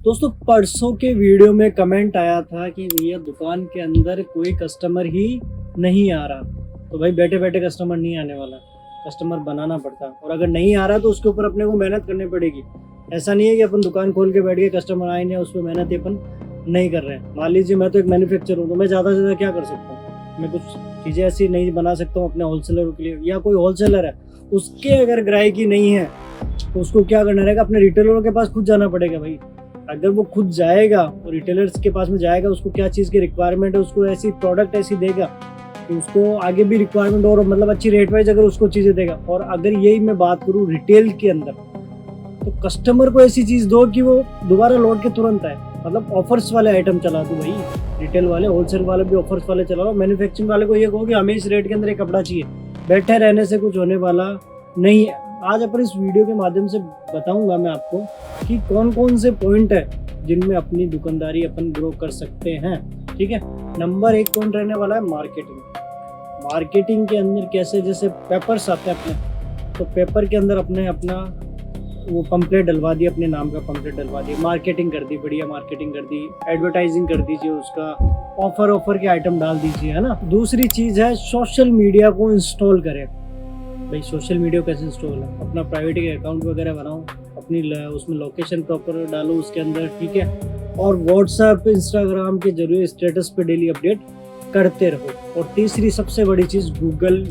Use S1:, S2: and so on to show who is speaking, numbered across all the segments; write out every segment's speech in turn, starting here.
S1: दोस्तों परसों के वीडियो में कमेंट आया था कि भैया दुकान के अंदर कोई कस्टमर ही नहीं आ रहा। तो भाई बैठे बैठे कस्टमर नहीं आने वाला, कस्टमर बनाना पड़ता है। और अगर नहीं आ रहा तो उसके ऊपर अपने को मेहनत करनी पड़ेगी। ऐसा नहीं है कि अपन दुकान खोल के बैठ गए, कस्टमर आए नहीं, उस पर मेहनत अपन नहीं कर रहे हैं। मान लीजिए मैं तो एक मैन्युफैक्चर हूँ, तो मैं ज़्यादा से ज़्यादा क्या कर सकता हूँ, मैं कुछ चीज़ें ऐसी नहीं बना सकता हूँ अपने होलसेलर के लिए। या कोई होलसेलर है, उसके अगर ग्राहकी नहीं है तो उसको क्या करना रहेगा, अपने रिटेलरों के पास खुद जाना पड़ेगा। भाई अगर वो खुद जाएगा और रिटेलर्स के पास में जाएगा, उसको क्या चीज़ की रिक्वायरमेंट है, उसको ऐसी प्रोडक्ट ऐसी देगा कि उसको आगे भी रिक्वायरमेंट और मतलब अच्छी रेट वाइज अगर उसको चीज़ें देगा। और अगर यही मैं बात करूँ रिटेल के अंदर, तो कस्टमर को ऐसी चीज़ दो कि वो दोबारा लौट के तुरंत आए। मतलब ऑफर्स वाले आइटम चला दो भाई, रिटेल वाले होलसेल वाले भी ऑफर्स वाले चला लो। मैन्युफैक्चरिंग वाले को ये कहो कि हमें इस रेट के अंदर एक कपड़ा चाहिए, बैठे रहने से कुछ होने वाला नहीं है। आज अपन इस वीडियो के माध्यम से बताऊंगा मैं आपको कि कौन कौन से पॉइंट है जिनमें अपनी दुकानदारी अपन ग्रो कर सकते हैं। ठीक है, नंबर 1 पॉइंट रहने वाला है मार्केटिंग। मार्केटिंग के अंदर कैसे, जैसे पेपर्स आते हैं अपने, तो पेपर के अंदर अपने अपना वो पंपलेट डलवा दिया, अपने नाम का पंपलेट डलवा दिया, मार्केटिंग कर दी, बढ़िया मार्केटिंग कर दी, एडवर्टाइजिंग कर दीजिए, उसका ऑफर के आइटम डाल दीजिए, है ना। दूसरी चीज है सोशल मीडिया को इंस्टॉल करें। भाई सोशल मीडिया कैसे इंस्टॉल है, अपना प्राइवेट अकाउंट वगैरह बनाओ, अपनी उसमें लोकेशन प्रॉपर डालो उसके अंदर, ठीक है। और व्हाट्सएप इंस्टाग्राम के जरिए स्टेटस पे डेली अपडेट करते रहो। और तीसरी सबसे बड़ी चीज़, गूगल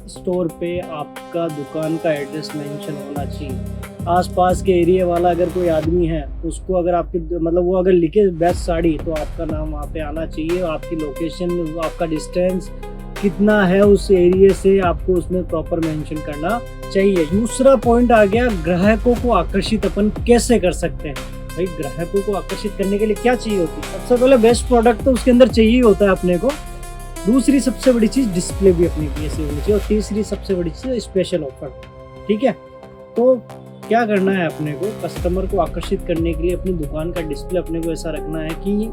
S1: स्टोर पे आपका दुकान का एड्रेस मेंशन होना चाहिए। आसपास के एरिया वाला अगर कोई आदमी है, उसको अगर आपकी मतलब वो अगर लिखे बेस्ट साड़ी, तो आपका नाम वहाँ पे आना चाहिए। आपकी लोकेशन, आपका डिस्टेंस कितना है उस एरिया से, आपको उसमें प्रॉपर मेंशन करना चाहिए। दूसरा पॉइंट आ गया, ग्राहकों को आकर्षित अपन कैसे कर सकते हैं। भाई ग्राहकों को आकर्षित करने के लिए क्या चाहिए होती है, सबसे पहले बेस्ट प्रोडक्ट तो उसके अंदर चाहिए होता है अपने को। दूसरी सबसे बड़ी चीज डिस्प्ले भी अपनी की ऐसी होनी चाहिए। और तीसरी सबसे बड़ी चीज स्पेशल ऑफर। ठीक है, तो क्या करना है अपने को, कस्टमर को आकर्षित करने के लिए अपनी दुकान का डिस्प्ले अपने को ऐसा रखना है कि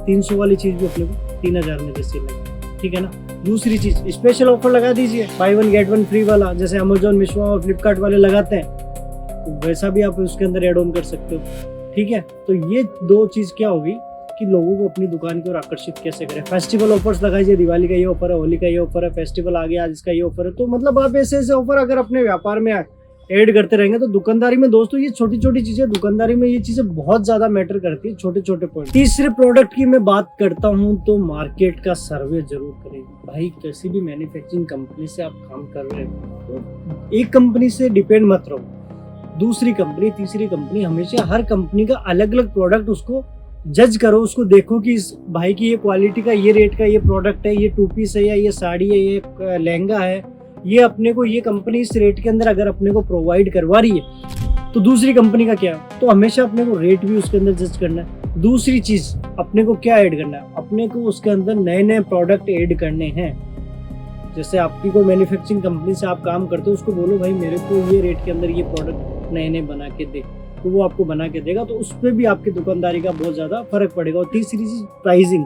S1: 300 वाली चीज भी अपने को 3000 में जैसी लगे, ठीक है ना। दूसरी चीज, स्पेशल ऑफर लगा दीजिए, बाय 1 गेट 1 फ्री वाला, जैसे अमेजोन, मीशो और फ्लिपकार्ट वाले लगाते हैं, तो वैसा भी आप उसके अंदर एड ऑन कर सकते हो। ठीक है, तो ये दो चीज क्या होगी कि लोगों को अपनी दुकान की ओर आकर्षित कैसे करें। फेस्टिवल ऑफर्स लगाइए, दिवाली का ये ऑफर है, होली का ये ऑफर है, फेस्टिवल आ गया आज इसका ये ऑफर है। तो मतलब आप ऐसे ऐसे ऑफर अगर अपने व्यापार में ऐड करते रहेंगे तो दुकानदारी में दोस्तों ये छोटी छोटी चीजें, दुकानदारी में ये चीजें बहुत ज्यादा मैटर करती है, छोटे छोटे पॉइंट। तीसरे प्रोडक्ट की मैं बात करता हूँ तो मार्केट का सर्वे जरूर करेंगे। भाई किसी भी मैन्युफैक्चरिंग कंपनी से आप काम कर रहे हो तो एक कंपनी से डिपेंड मत रहो, दूसरी कंपनी, तीसरी कंपनी, हमेशा हर कंपनी का अलग अलग प्रोडक्ट उसको जज करो, उसको देखो कि इस भाई की ये क्वालिटी का, ये रेट का ये प्रोडक्ट है, ये 2 पीस है या ये साड़ी है, ये लहंगा है, ये अपने को ये कंपनी इस रेट के अंदर अगर अपने को प्रोवाइड करवा रही है तो दूसरी कंपनी का क्या। तो हमेशा अपने को रेट भी उसके अंदर जज करना है। दूसरी चीज, अपने को क्या ऐड करना है, अपने को उसके अंदर नए नए प्रोडक्ट ऐड करने हैं। जैसे आपकी कोई मैन्युफैक्चरिंग कंपनी से आप काम करते हो, उसको बोलो भाई मेरे को ये रेट के अंदर ये प्रोडक्ट नए नए बना के दे, तो वो आपको बना के देगा। तो उस पर भी आपकी दुकानदारी का बहुत ज़्यादा फर्क पड़ेगा। और तीसरी चीज़, प्राइसिंग।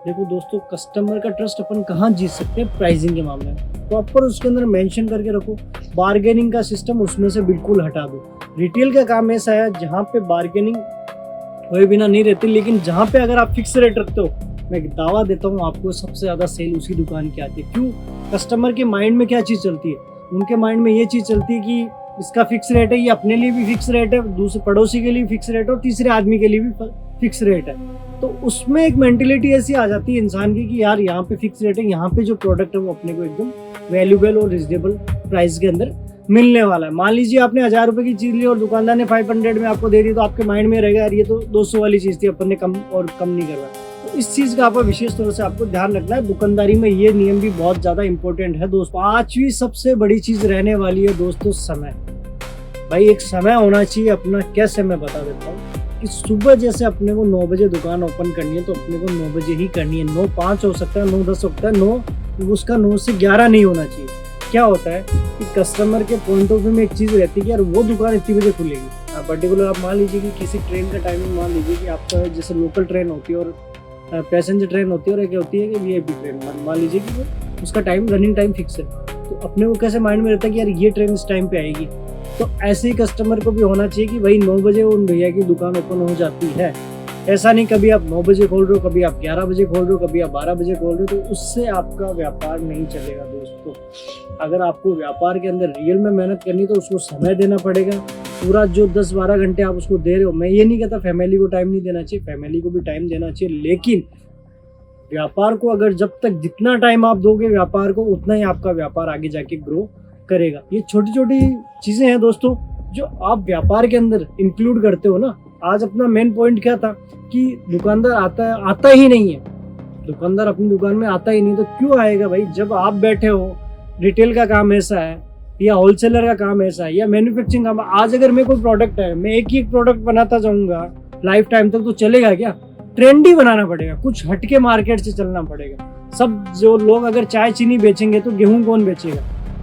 S1: देखो दोस्तों, कस्टमर का ट्रस्ट अपन कहाँ जीत सकते हैं, प्राइसिंग के मामले में। प्रॉपर उसके अंदर मेंशन करके रखो। बार्गेनिंग का सिस्टम उसमें से बिल्कुल हटा दो। रिटेल का काम ऐसा है जहाँ पे बार्गेनिंग हुए बिना नहीं रहती, लेकिन जहाँ पे अगर आप फिक्स रेट रखते हो, मैं दावा देता हूँ आपको सबसे ज़्यादा सेल उसी दुकान की आती है। क्यों? कस्टमर के माइंड में क्या चीज़ चलती है, उनके माइंड में ये चीज़ चलती है कि इसका फिक्स रेट है, ये अपने लिए भी फिक्स रेट है, दूसरे पड़ोसी के लिए फिक्स रेट है और तीसरे आदमी के लिए भी फिक्स रेट है। तो उसमें एक मेंटेलिटी ऐसी आ जाती है इंसान की कि यार यहाँ पे फिक्स रेट है, यहाँ पे जो प्रोडक्ट है वो अपने को एकदम वैल्यूबल और रिजनेबल प्राइस के अंदर मिलने वाला है। मान लीजिए आपने 1000 रुपए की चीज ली और दुकानदार ने 500 में आपको दे दी, तो आपके माइंड में रहेगा यार ये तो 200 वाली चीज थी, अपन ने कम नहीं करवाया। तो इस चीज का आपको विशेष तौर से आपको ध्यान रखना है। दुकानदारी में ये नियम भी बहुत ज्यादा इंपॉर्टेंट है दोस्तों। 5वीं सबसे बड़ी चीज रहने वाली है दोस्तों, समय। भाई एक समय होना चाहिए अपना। कैसे, मैं बता देता हूँ कि सुबह जैसे अपने को 9 बजे दुकान ओपन करनी है तो अपने को 9 बजे ही करनी है। 9:05 हो सकता है, 9:10 हो सकता है, 9 उसका 9 से 11 नहीं होना चाहिए। क्या होता है कि कस्टमर के पॉइंट ऑफ व्यू में एक चीज़ रहती है कि यार वो दुकान इतनी बजे खुलेगी। पर्टिकुलर आप मान लीजिए कि किसी ट्रेन का टाइमिंग मान लीजिए कि आपका जैसे लोकल ट्रेन होती है और पैसेंजर ट्रेन होती है और एक होती है कि VIP ट्रेन। मान लीजिए कि उसका टाइम, रनिंग टाइम फिक्स है, तो अपने को कैसे माइंड में रहता है कि यार ये ट्रेन इस टाइम पे आएगी, तो ऐसे ही कस्टमर को भी होना चाहिए कि भाई 9 बजे उन भैया की दुकान ओपन हो जाती है। ऐसा नहीं कभी आप 9 बजे खोल रहे हो, कभी आप 11 बजे खोल रहे हो, कभी आप 12 बजे खोल रहे हो, तो उससे आपका व्यापार नहीं चलेगा दोस्तों। अगर आपको व्यापार के अंदर रियल में मेहनत करनी तो उसको समय देना पड़ेगा। पूरा जो 10-12 घंटे आप उसको दे रहे हो, मैं ये नहीं कहता फैमिली को टाइम नहीं देना चाहिए, फैमिली को भी टाइम देना चाहिए, लेकिन व्यापार को अगर जब तक जितना टाइम आप दोगे व्यापार को, उतना ही आपका व्यापार आगे जाके ग्रो करेगा। ये छोटी छोटी चीजें हैं दोस्तों जो आप व्यापार के अंदर इंक्लूड करते हो ना। आज अपना मेन पॉइंट क्या था कि दुकानदार आता ही नहीं है, दुकानदार अपनी दुकान में आता ही नहीं, तो क्यों आएगा भाई? जब आप बैठे हो, रिटेल का काम ऐसा है या होलसेलर का काम ऐसा है या मैन्युफैक्चरिंग काम, आज अगर मैं कोई प्रोडक्ट है, मैं एक ही प्रोडक्ट बनाता जाऊंगा लाइफ टाइम तक, तो चलेगा क्या? ट्रेंडी बनाना पड़ेगा, कुछ हटके मार्केट से चलना पड़ेगा। सब जो लोग अगर चाय चीनी बेचेंगे तो गेहूं कौन बेचेगा?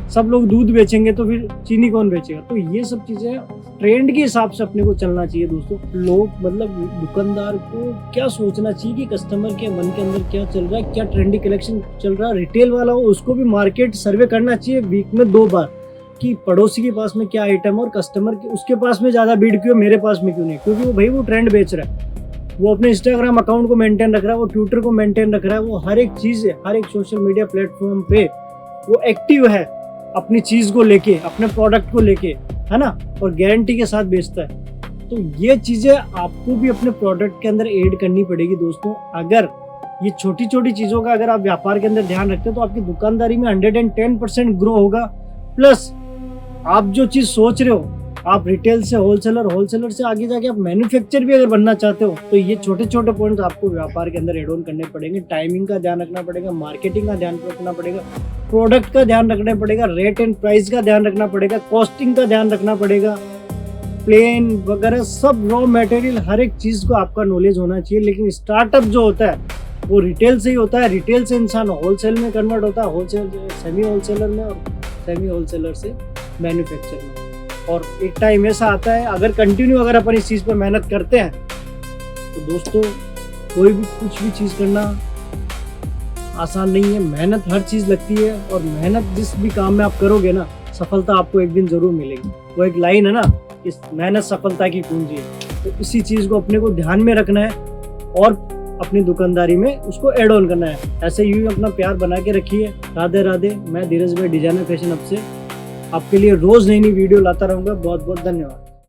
S1: सब लोग दूध बेचेंगे तो फिर चीनी कौन बेचेगा? तो ये सब चीजें ट्रेंड के हिसाब से अपने को चलना चाहिए दोस्तों। लोग मतलब दुकानदार को क्या सोचना चाहिए कि कस्टमर के मन के अंदर क्या चल रहा है, क्या ट्रेंडी कलेक्शन चल रहा है। रिटेल वाला हो उसको भी मार्केट सर्वे करना चाहिए वीक में 2 बार कि पड़ोसी के पास में क्या आइटम है और कस्टमर के उसके पास में ज्यादा भीड़ क्यों, मेरे पास में क्यों नहीं, क्योंकि वो भाई वो ट्रेंड बेच रहा है, वो अपने इंस्टाग्राम अकाउंट को मेंटेन रख रहा है, वो ट्विटर को मेंटेन रख रहा है, वो हर एक चीज है, हर एक सोशल मीडिया प्लेटफॉर्म पे वो एक्टिव है अपनी चीज को लेके, अपने प्रोडक्ट को लेके, है ना, और गारंटी के साथ बेचता है। तो ये चीजें आपको भी अपने प्रोडक्ट के अंदर ऐड करनी पड़ेगी दोस्तों। अगर ये छोटी छोटी चीजों का अगर आप व्यापार के अंदर ध्यान रखते हो तो आपकी दुकानदारी में 110% ग्रो होगा। प्लस आप जो चीज सोच रहे हो, आप रिटेल से होलसेलर, होलसेलर से आगे जाके आप मैन्युफैक्चर भी अगर बनना चाहते हो, तो ये छोटे छोटे पॉइंट्स आपको व्यापार के अंदर एड ऑन करने पड़ेंगे। टाइमिंग का ध्यान रखना पड़ेगा, मार्केटिंग का ध्यान रखना पड़ेगा, प्रोडक्ट का ध्यान रखना पड़ेगा, रेट एंड प्राइस का ध्यान रखना पड़ेगा, कॉस्टिंग का ध्यान रखना पड़ेगा, प्लेन वगैरह सब रॉ मटेरियल, हर एक चीज को आपका नॉलेज होना चाहिए। लेकिन स्टार्टअप जो होता है वो रिटेल से ही होता है, रिटेल से इंसान होलसेल में कन्वर्ट होता है, होलसेल सेमी होलसेलर में, और सेमी होलसेलर से मैन्युफैक्चर में। और एक टाइम ऐसा आता है अगर कंटिन्यू अगर अपन इस चीज पे मेहनत करते हैं तो दोस्तों कोई भी कुछ भी चीज करना आसान नहीं है। मेहनत हर चीज लगती है, और मेहनत जिस भी काम में आप करोगे ना, सफलता आपको एक दिन जरूर मिलेगी। वो एक लाइन है ना, इस मेहनत सफलता की कुंजी है। तो इसी चीज को अपने को ध्यान में रखना है और अपनी दुकानदारी में उसको एड ऑन करना है। ऐसे यूं अपना प्यार बना के रखिए। राधे राधे। मैं धीरज भाई, डिजाइनर फैशन हब से आपके लिए रोज नई नई वीडियो लाता रहूंगा। बहुत बहुत धन्यवाद।